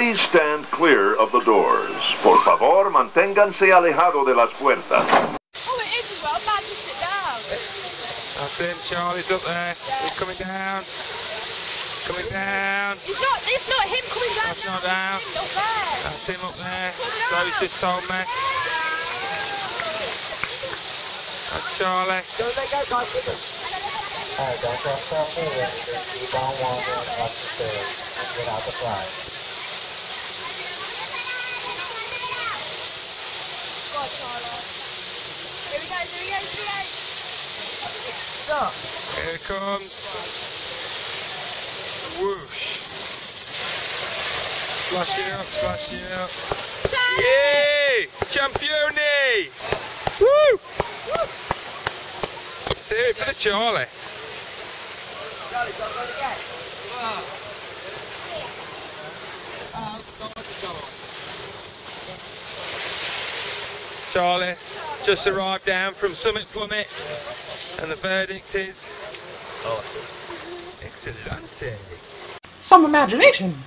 Please stand clear of the doors. Por favor, manténganse alejado de las puertas. Oh, it is as well. I'm about to sit down. That's him, Charlie's up there. He's coming down. Coming down. It's not him coming down. That's not down. Him up there. That's him up there. So he's just told me. That's Charlie. Don't let go, guys, with us. Hey, don't go moving. You don't want to go up the stairs. Get out the flag. Go on, Charlie. Here we go, here we go, here we go. Stop. Here it comes. Whoosh. Splash it up, splash it up. Yay! Champione! Woo! Do it for the Charlie. Charlie, don't go again. Charlie just arrived down from Summit Plummet, and the verdict is awesome. Excellent. Some imagination.